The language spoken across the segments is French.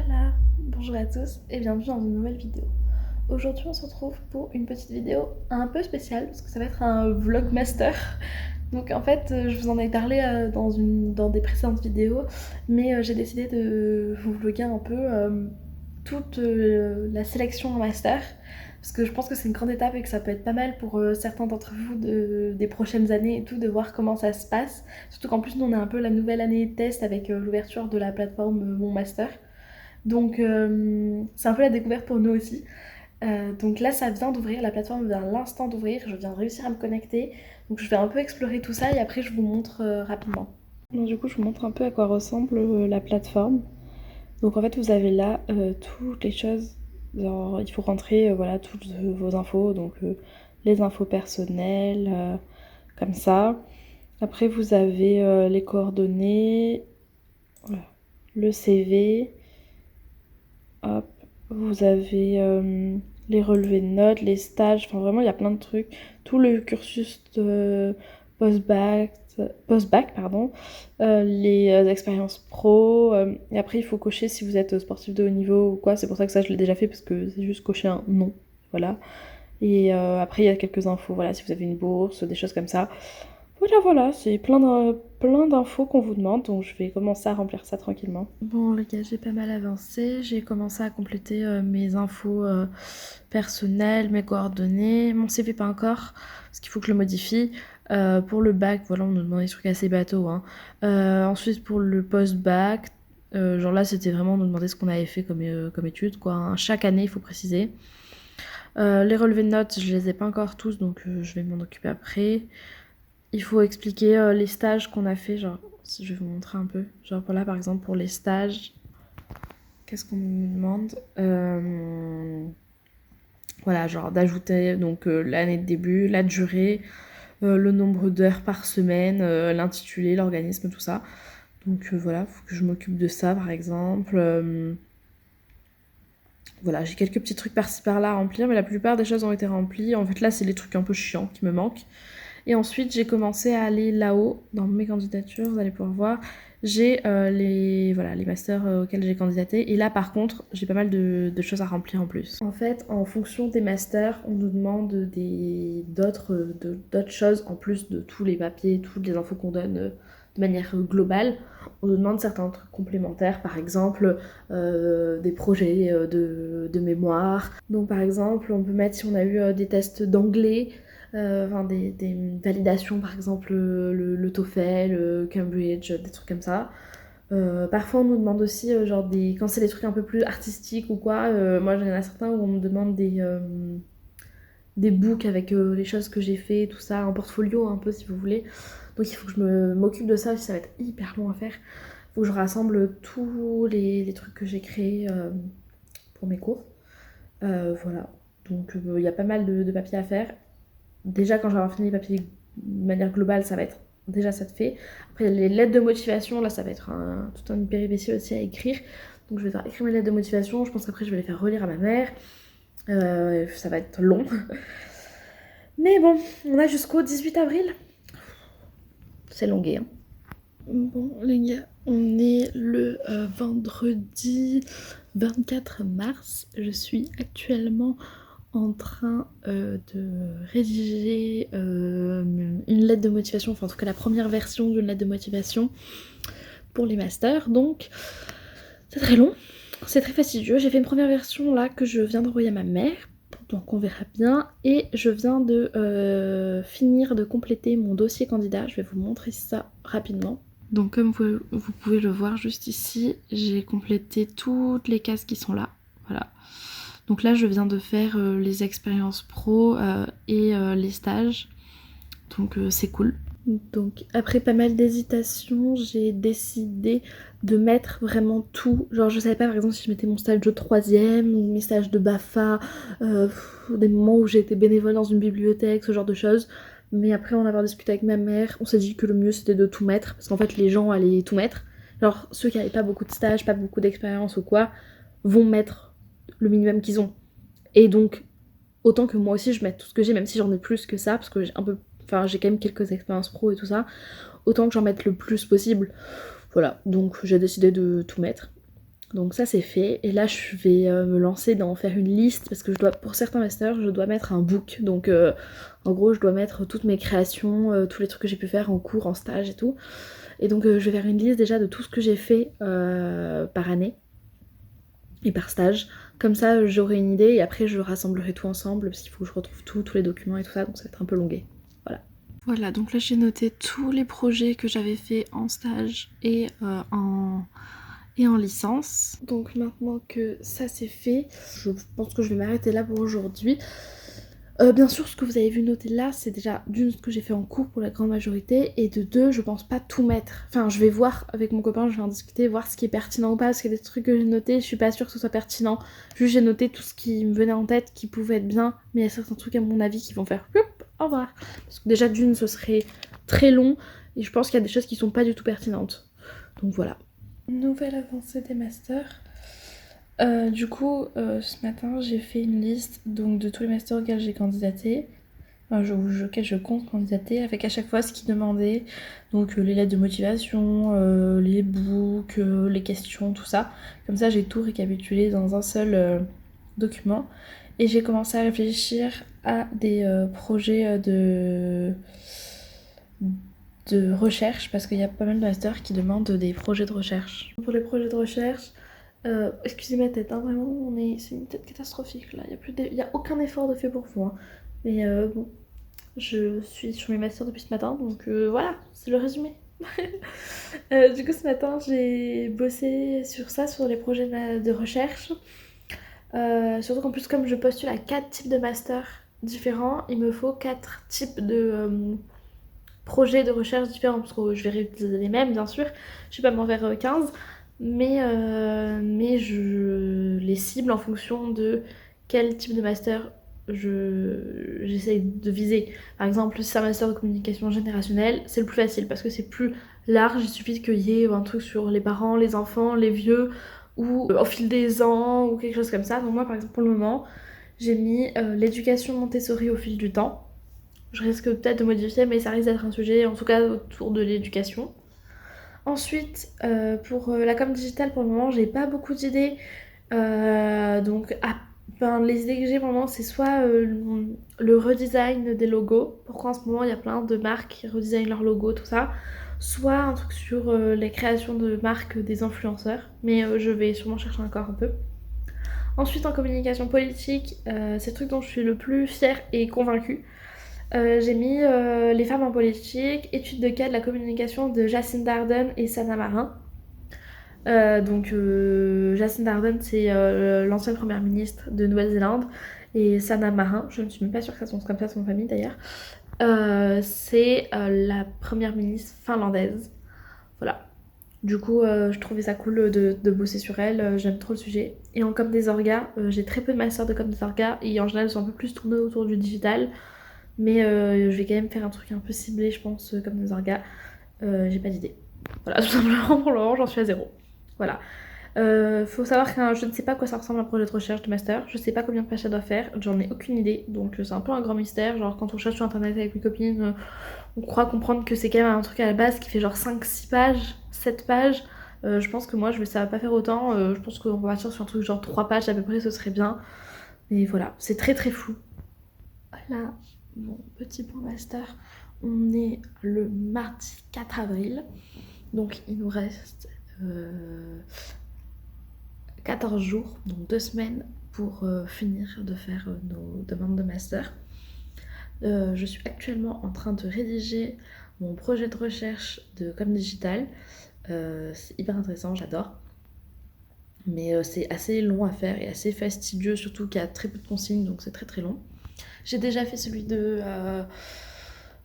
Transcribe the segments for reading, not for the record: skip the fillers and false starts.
Voilà, bonjour à tous et bienvenue dans une nouvelle vidéo. Aujourd'hui on se retrouve pour une petite vidéo un peu spéciale parce que ça va être un vlogmaster. Donc en fait je vous en ai parlé dans des précédentes vidéos, mais j'ai décidé de vous vlogger un peu toute la sélection en master. Parce que je pense que c'est une grande étape et que ça peut être pas mal pour certains d'entre vous des prochaines années et tout, de voir comment ça se passe. Surtout qu'en plus nous on a un peu la nouvelle année de test avec l'ouverture de la plateforme Mon Master. Donc c'est un peu la découverte pour nous aussi. Donc là ça vient d'ouvrir, la plateforme vient à l'instant d'ouvrir, je viens de réussir à me connecter. Donc je vais un peu explorer tout ça et après je vous montre rapidement. Donc du coup je vous montre un peu à quoi ressemble la plateforme. Donc en fait vous avez là toutes les choses, genre il faut rentrer voilà toutes vos infos, donc les infos personnelles, comme ça. Après vous avez les coordonnées, voilà, le CV. Hop, vous avez les relevés de notes, les stages, enfin vraiment il y a plein de trucs. Tout le cursus de post-bac, pardon, les expériences pro. Et après il faut cocher si vous êtes sportif de haut niveau ou quoi. C'est pour ça que ça je l'ai déjà fait parce que c'est juste cocher un non. Voilà. Et après il y a quelques infos, voilà, si vous avez une bourse, des choses comme ça. Voilà, c'est plein d'infos qu'on vous demande, donc je vais commencer à remplir ça tranquillement. Bon les gars, j'ai pas mal avancé, j'ai commencé à compléter mes infos personnelles, mes coordonnées, mon CV pas encore, parce qu'il faut que je le modifie. Pour le bac, voilà, on nous demandait des trucs assez bateaux, hein. Ensuite pour le post-bac, genre là c'était vraiment, on nous demandait ce qu'on avait fait comme études, quoi, hein. Chaque année il faut préciser. Les relevés de notes, je les ai pas encore tous, donc je vais m'en occuper après. Il faut expliquer les stages qu'on a fait, genre, je vais vous montrer un peu. Genre là, par exemple, pour les stages, qu'est-ce qu'on nous demande Voilà, genre d'ajouter donc l'année de début, la durée, le nombre d'heures par semaine, l'intitulé, l'organisme, tout ça. Donc voilà, faut que je m'occupe de ça, par exemple. Voilà, j'ai quelques petits trucs par-ci par-là à remplir, mais la plupart des choses ont été remplies. En fait, là, c'est les trucs un peu chiants qui me manquent. Et ensuite, j'ai commencé à aller là-haut, dans mes candidatures, vous allez pouvoir voir. J'ai les masters auxquels j'ai candidaté. Et là, par contre, j'ai pas mal de choses à remplir en plus. En fait, en fonction des masters, on nous demande d'autres choses, en plus de tous les papiers, toutes les infos qu'on donne de manière globale. On nous demande certains trucs complémentaires, par exemple des projets de mémoire. Donc par exemple, on peut mettre si on a eu des tests d'anglais, des validations, par exemple le TOEFL, le Cambridge, des trucs comme ça. Parfois on nous demande aussi genre quand c'est des trucs un peu plus artistiques ou quoi, moi j'en ai certains où on me demande des books avec les choses que j'ai fait, tout ça, un portfolio un peu si vous voulez. Donc il faut que je m'occupe de ça aussi, ça va être hyper long à faire. Il faut que je rassemble tous les trucs que j'ai créés pour mes cours. Voilà, donc il y a pas mal de papiers à faire. Déjà quand j'aurai fini les papiers de manière globale, ça va être déjà ça de fait. Après les lettres de motivation, là ça va être toute une péripétie aussi à écrire. Donc je vais devoir écrire mes lettres de motivation, je pense qu'après je vais les faire relire à ma mère. Ça va être long. Mais bon, on a jusqu'au 18 avril. C'est longué, hein. Bon les gars, on est le vendredi 24 mars. Je suis actuellement en train de rédiger une lettre de motivation, enfin en tout cas la première version d'une lettre de motivation pour les masters. Donc c'est très long, c'est très fastidieux. J'ai fait une première version là que je viens d'envoyer à ma mère. Donc on verra bien. Et je viens de finir de compléter mon dossier candidat. Je vais vous montrer ça rapidement. Donc comme vous pouvez le voir juste ici, j'ai complété toutes les cases qui sont là. Voilà. Donc là je viens de faire les expériences pro et les stages. Donc c'est cool. Donc après pas mal d'hésitation, j'ai décidé de mettre vraiment tout. Genre je savais pas par exemple si je mettais mon stage de 3e ou mes stages de BAFA, des moments où j'ai été bénévole dans une bibliothèque, ce genre de choses. Mais après en avoir discuté avec ma mère, on s'est dit que le mieux c'était de tout mettre. Parce qu'en fait les gens allaient tout mettre. Genre ceux qui n'avaient pas beaucoup de stages, pas beaucoup d'expérience ou quoi, vont mettre le minimum qu'ils ont. Et donc autant que moi aussi je mette tout ce que j'ai, même si j'en ai plus que ça, parce que j'ai j'ai quand même quelques expériences pro et tout ça, autant que j'en mette le plus possible. Voilà, donc j'ai décidé de tout mettre. Donc ça c'est fait, et là je vais me lancer dans faire une liste, parce que pour certains masters, je dois mettre un book, donc en gros je dois mettre toutes mes créations, tous les trucs que j'ai pu faire en cours, en stage et tout. Et donc je vais faire une liste déjà de tout ce que j'ai fait par année et par stage. Comme ça j'aurai une idée, et après je rassemblerai tout ensemble, parce qu'il faut que je retrouve tous les documents et tout ça, donc ça va être un peu longué. Voilà. Voilà, donc là j'ai noté tous les projets que j'avais fait en stage et en licence. Donc maintenant que ça c'est fait, je pense que je vais m'arrêter là pour aujourd'hui. Bien sûr, ce que vous avez vu noter là, c'est déjà d'une ce que j'ai fait en cours pour la grande majorité, et de deux, je pense pas tout mettre. Enfin, je vais voir avec mon copain, je vais en discuter, voir ce qui est pertinent ou pas, parce qu'il y a des trucs que j'ai notés, je suis pas sûre que ce soit pertinent. Juste j'ai noté tout ce qui me venait en tête, qui pouvait être bien, mais il y a certains trucs à mon avis qui vont faire au revoir. Parce que déjà d'une, ce serait très long, et je pense qu'il y a des choses qui sont pas du tout pertinentes. Donc voilà. Nouvelle avancée des masters. Du coup, ce matin, j'ai fait une liste donc, de tous les masters auxquels j'ai candidaté, auxquels je compte candidater, avec à chaque fois ce qu'ils demandaient, donc les lettres de motivation, les books, les questions, tout ça. Comme ça, j'ai tout récapitulé dans un seul document. Et j'ai commencé à réfléchir à des projets de recherche, parce qu'il y a pas mal de masters qui demandent des projets de recherche. Pour les projets de recherche, excusez ma tête, hein, vraiment, c'est une tête catastrophique là, il y a aucun effort de fait pour vous. Hein. Mais bon, je suis sur mes masters depuis ce matin, donc voilà, c'est le résumé. Du coup, ce matin, j'ai bossé sur ça, sur les projets de recherche. Surtout qu'en plus, comme je postule à 4 types de masters différents, il me faut 4 types de projets de recherche différents, parce que je vais réutiliser les mêmes, bien sûr. Je vais pas m'en faire 15, mais je les cible en fonction de quel type de master j'essaye de viser. Par exemple, si c'est un master de communication générationnelle, c'est le plus facile parce que c'est plus large, il suffit qu'il y ait un truc sur les parents, les enfants, les vieux, ou au fil des ans, ou quelque chose comme ça. Donc moi, par exemple, pour le moment, j'ai mis l'éducation Montessori au fil du temps. Je risque peut-être de modifier, mais ça risque d'être un sujet, en tout cas autour de l'éducation. Ensuite, pour la com digitale, pour le moment, j'ai pas beaucoup d'idées. Les idées que j'ai pour le moment, c'est soit le redesign des logos. Pourquoi en ce moment, il y a plein de marques qui redesignent leurs logos, tout ça. Soit un truc sur les créations de marques des influenceurs. Mais je vais sûrement chercher encore un peu. Ensuite, en communication politique, c'est le truc dont je suis le plus fière et convaincue. J'ai mis les femmes en politique, étude de cas de la communication de Jacinda Ardern et Sanna Marin. Jacinda Ardern, c'est l'ancienne première ministre de Nouvelle-Zélande, et Sanna Marin, je ne suis même pas sûre que ça sonne comme ça son famille d'ailleurs, c'est la première ministre finlandaise. Voilà. Du coup, je trouvais ça cool de bosser sur elle, j'aime trop le sujet. Et en com des orgas, j'ai très peu de masters de com des orgas, et en général, ils sont un peu plus tournés autour du digital. Mais je vais quand même faire un truc un peu ciblé, je pense, comme des orgas. J'ai pas d'idée. Voilà, tout simplement, pour le moment, j'en suis à zéro. Voilà. Faut savoir que je ne sais pas à quoi ça ressemble un projet de recherche de master. Je sais pas combien de pages ça doit faire. J'en ai aucune idée. Donc c'est un peu un grand mystère. Genre, quand on cherche sur internet avec mes copines, on croit comprendre que c'est quand même un truc à la base qui fait genre 5-6 pages, 7 pages. Je pense que moi, ça va pas faire autant. Je pense qu'on va partir sur un truc genre 3 pages à peu près, ce serait bien. Mais voilà, c'est très très flou. Voilà. Mon petit point master, on est le mardi 4 avril, donc il nous reste 14 jours, donc 2 semaines pour finir de faire nos demandes de master. Je suis actuellement en train de rédiger mon projet de recherche de com digital. C'est hyper intéressant, j'adore. Mais c'est assez long à faire et assez fastidieux, surtout qu'il y a très peu de consignes, donc c'est très très long. J'ai déjà fait celui de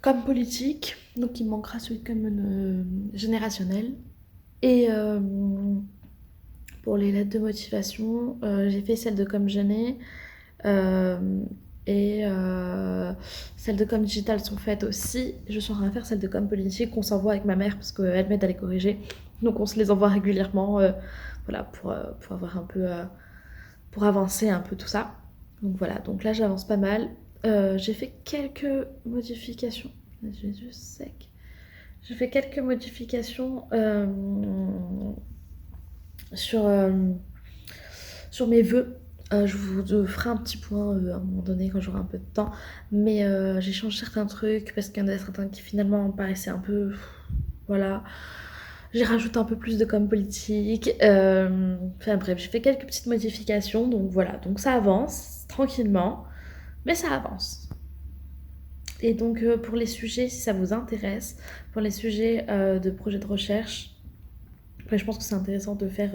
com politique, donc il me manquera celui de com générationnel. Et pour les lettres de motivation, j'ai fait celle de com gêné, et celles de com digital sont faites aussi. Je suis en train de faire celle de com politique qu'on s'envoie avec ma mère parce qu'elle m'aide à les corriger. Donc on se les envoie régulièrement, voilà, pour avoir un peu, pour avancer un peu tout ça. Donc voilà, donc là j'avance pas mal. J'ai fait quelques modifications. J'ai juste sec. J'ai fait quelques modifications sur, sur mes vœux. Je vous ferai un petit point à un moment donné quand j'aurai un peu de temps. Mais j'ai changé certains trucs parce qu'il y en a certains qui finalement me paraissaient un peu... Voilà. J'ai rajouté un peu plus de com politique. Enfin bref, j'ai fait quelques petites modifications. Donc voilà, donc ça avance tranquillement. Mais ça avance. Et donc pour les sujets, si ça vous intéresse, pour les sujets de projets de recherche, après, je pense que c'est intéressant de faire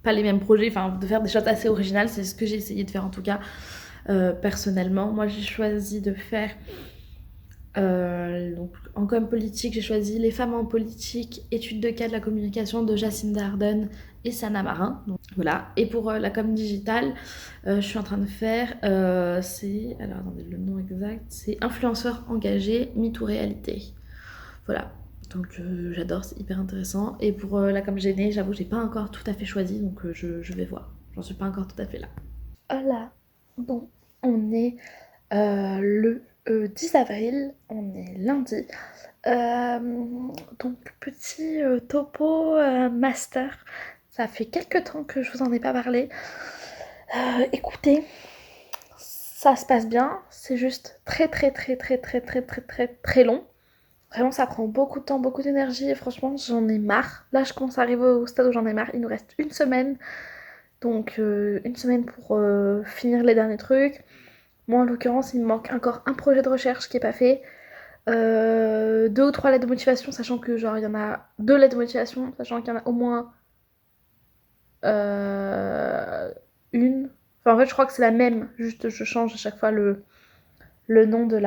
pas les mêmes projets, enfin de faire des choses assez originales. C'est ce que j'ai essayé de faire en tout cas personnellement. Moi j'ai choisi de faire donc en com politique, j'ai choisi Les femmes en politique, études de cas de la communication de Jacinda Ardern et Sana Marin. Donc, voilà. Et pour la com digitale, je suis en train de faire, c'est, alors attendez le nom exact, c'est influenceur engagé, MeToo réalité. Voilà. Donc j'adore, c'est hyper intéressant. Et pour la com gênée, j'avoue, j'ai pas encore tout à fait choisi, donc je vais voir. J'en suis pas encore tout à fait là. Voilà. Bon, on est le 10 avril, on est lundi. Euh, donc petit topo master. Ça fait quelques temps que je vous en ai pas parlé. Écoutez, ça se passe bien. C'est juste très très très très très très très très très long. Vraiment, ça prend beaucoup de temps, beaucoup d'énergie. Et franchement, j'en ai marre. Là, je commence à arriver au stade où j'en ai marre. Il nous reste une semaine. Donc, une semaine pour finir les derniers trucs. Moi, en l'occurrence, il me manque encore un projet de recherche qui est pas fait. Deux ou trois lettres de motivation, sachant que genre il y en a deux lettres de motivation, sachant qu'il y en a au moins euh, une. Enfin, en fait, je crois que c'est la même, juste je change à chaque fois le nom de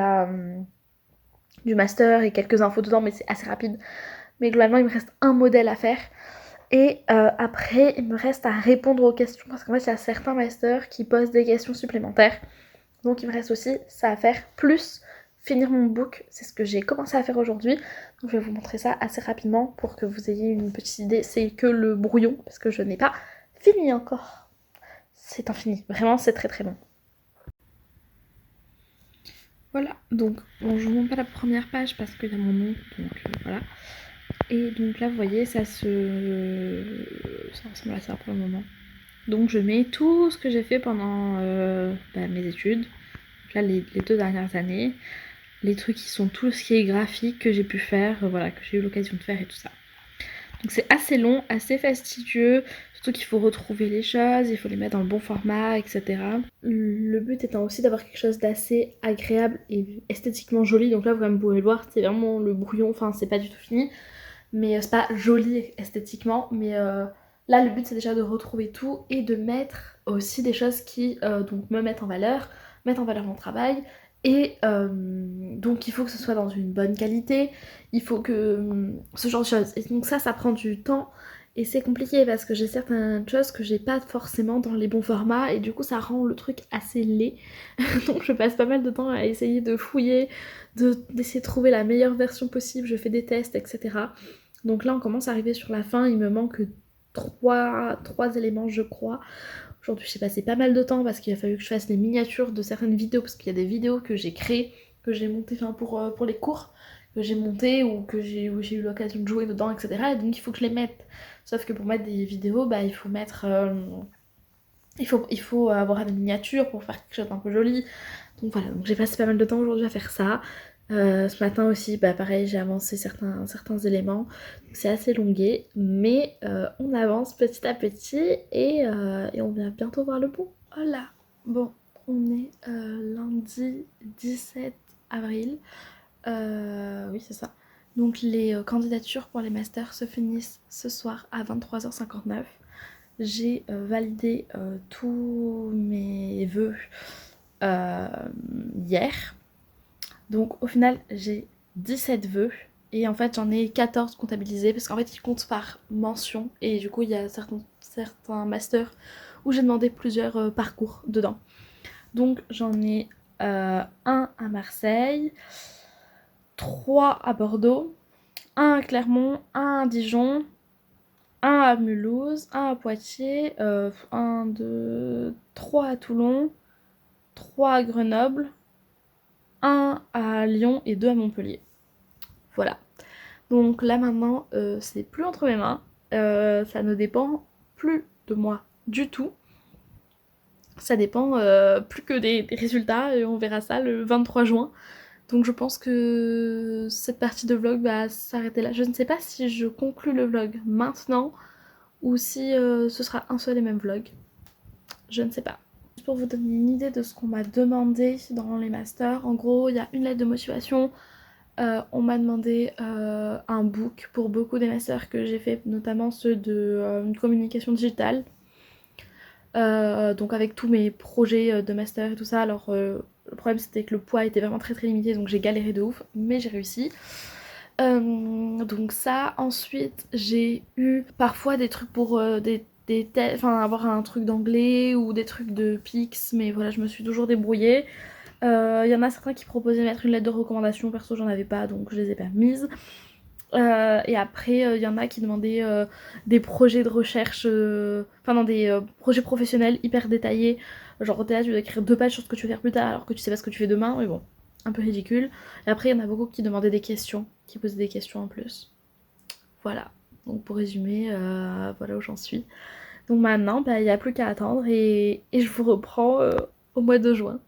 du master et quelques infos dedans, mais c'est assez rapide. Mais globalement, il me reste un modèle à faire. Et après, il me reste à répondre aux questions, parce qu'en fait, il y a certains masters qui posent des questions supplémentaires. Donc il me reste aussi ça à faire, plus finir mon book, c'est ce que j'ai commencé à faire aujourd'hui. Donc je vais vous montrer ça assez rapidement pour que vous ayez une petite idée. C'est que le brouillon, parce que je n'ai pas fini encore. C'est infini, vraiment c'est très très long. Voilà, donc bon, je vous montre pas la première page parce qu'il y a mon nom, donc voilà. Et donc là vous voyez, ça ressemble à ça pour le moment. Donc je mets tout ce que j'ai fait pendant mes études, donc là les 2 dernières années. Les trucs qui sont tout ce qui est graphique que j'ai pu faire, voilà, que j'ai eu l'occasion de faire et tout ça. Donc c'est assez long, assez fastidieux, surtout qu'il faut retrouver les choses, il faut les mettre dans le bon format, etc. Le but étant aussi d'avoir quelque chose d'assez agréable et esthétiquement joli. Donc là, vous pouvez le voir, c'est vraiment le brouillon, enfin c'est pas du tout fini, mais c'est pas joli esthétiquement, mais là le but c'est déjà de retrouver tout et de mettre aussi des choses qui donc me mettent en valeur mon travail. Et donc il faut que ce soit dans une bonne qualité, il faut que ce genre de choses. Et donc ça prend du temps et c'est compliqué parce que j'ai certaines choses que j'ai pas forcément dans les bons formats et du coup ça rend le truc assez laid. Donc je passe pas mal de temps à essayer de fouiller, d'essayer de trouver la meilleure version possible, je fais des tests, etc. Donc là on commence à arriver sur la fin, il me manque trois éléments je crois. Aujourd'hui j'ai passé pas mal de temps parce qu'il a fallu que je fasse les miniatures de certaines vidéos parce qu'il y a des vidéos que j'ai créées, que j'ai montées pour les cours, que j'ai montées ou où j'ai eu l'occasion de jouer dedans, etc. Et donc il faut que je les mette. Sauf que pour mettre des vidéos, bah il faut mettre... il faut avoir des miniatures pour faire quelque chose d'un peu joli. Donc voilà, donc j'ai passé pas mal de temps aujourd'hui à faire ça. Ce matin aussi, bah pareil, j'ai avancé certains éléments. Donc c'est assez longué, mais on avance petit à petit et on va bientôt voir le bout. Voilà. Bon, on est lundi 17 avril. Oui, c'est ça. Donc les candidatures pour les masters se finissent ce soir à 23h59. J'ai validé tous mes vœux hier. Donc au final j'ai 17 vœux et en fait j'en ai 14 comptabilisés parce qu'en fait ils comptent par mention et du coup il y a certains masters où j'ai demandé plusieurs parcours dedans. Donc j'en ai un à Marseille, 3 à Bordeaux, un à Clermont, un à Dijon, un à Mulhouse, un à Poitiers, 1, 2, 3 à Toulon, 3 à Grenoble, un à Lyon et 2 à Montpellier. Voilà. Donc là maintenant, c'est plus entre mes mains. Ça ne dépend plus de moi du tout. Ça dépend plus que des résultats et on verra ça le 23 juin. Donc je pense que cette partie de vlog va s'arrêter là. Je ne sais pas si je conclue le vlog maintenant ou si ce sera un seul et même vlog. Je ne sais pas. Juste pour vous donner une idée de ce qu'on m'a demandé dans les masters, en gros il y a une lettre de motivation. On m'a demandé un book pour beaucoup des masters que j'ai fait, notamment ceux de communication digitale. Donc avec tous mes projets de master et tout ça, alors le problème c'était que le poids était vraiment très très limité, donc j'ai galéré de ouf, mais j'ai réussi. Donc ça, ensuite j'ai eu parfois des trucs pour enfin avoir un truc d'anglais ou des trucs de PIX, mais voilà, je me suis toujours débrouillée. Y en a certains qui proposaient de mettre une lettre de recommandation, perso j'en avais pas donc je les ai pas mises. Et après, y en a qui demandaient des projets de recherche, enfin non, des projets professionnels hyper détaillés. Genre, t'es là, tu dois écrire 2 pages sur ce que tu veux faire plus tard alors que tu sais pas ce que tu fais demain, mais bon, un peu ridicule. Et après, il y en a beaucoup qui demandaient des questions, qui posaient des questions en plus. Voilà. Donc, pour résumer, voilà où j'en suis. Donc maintenant, il n'y a plus qu'à attendre et je vous reprends au mois de juin.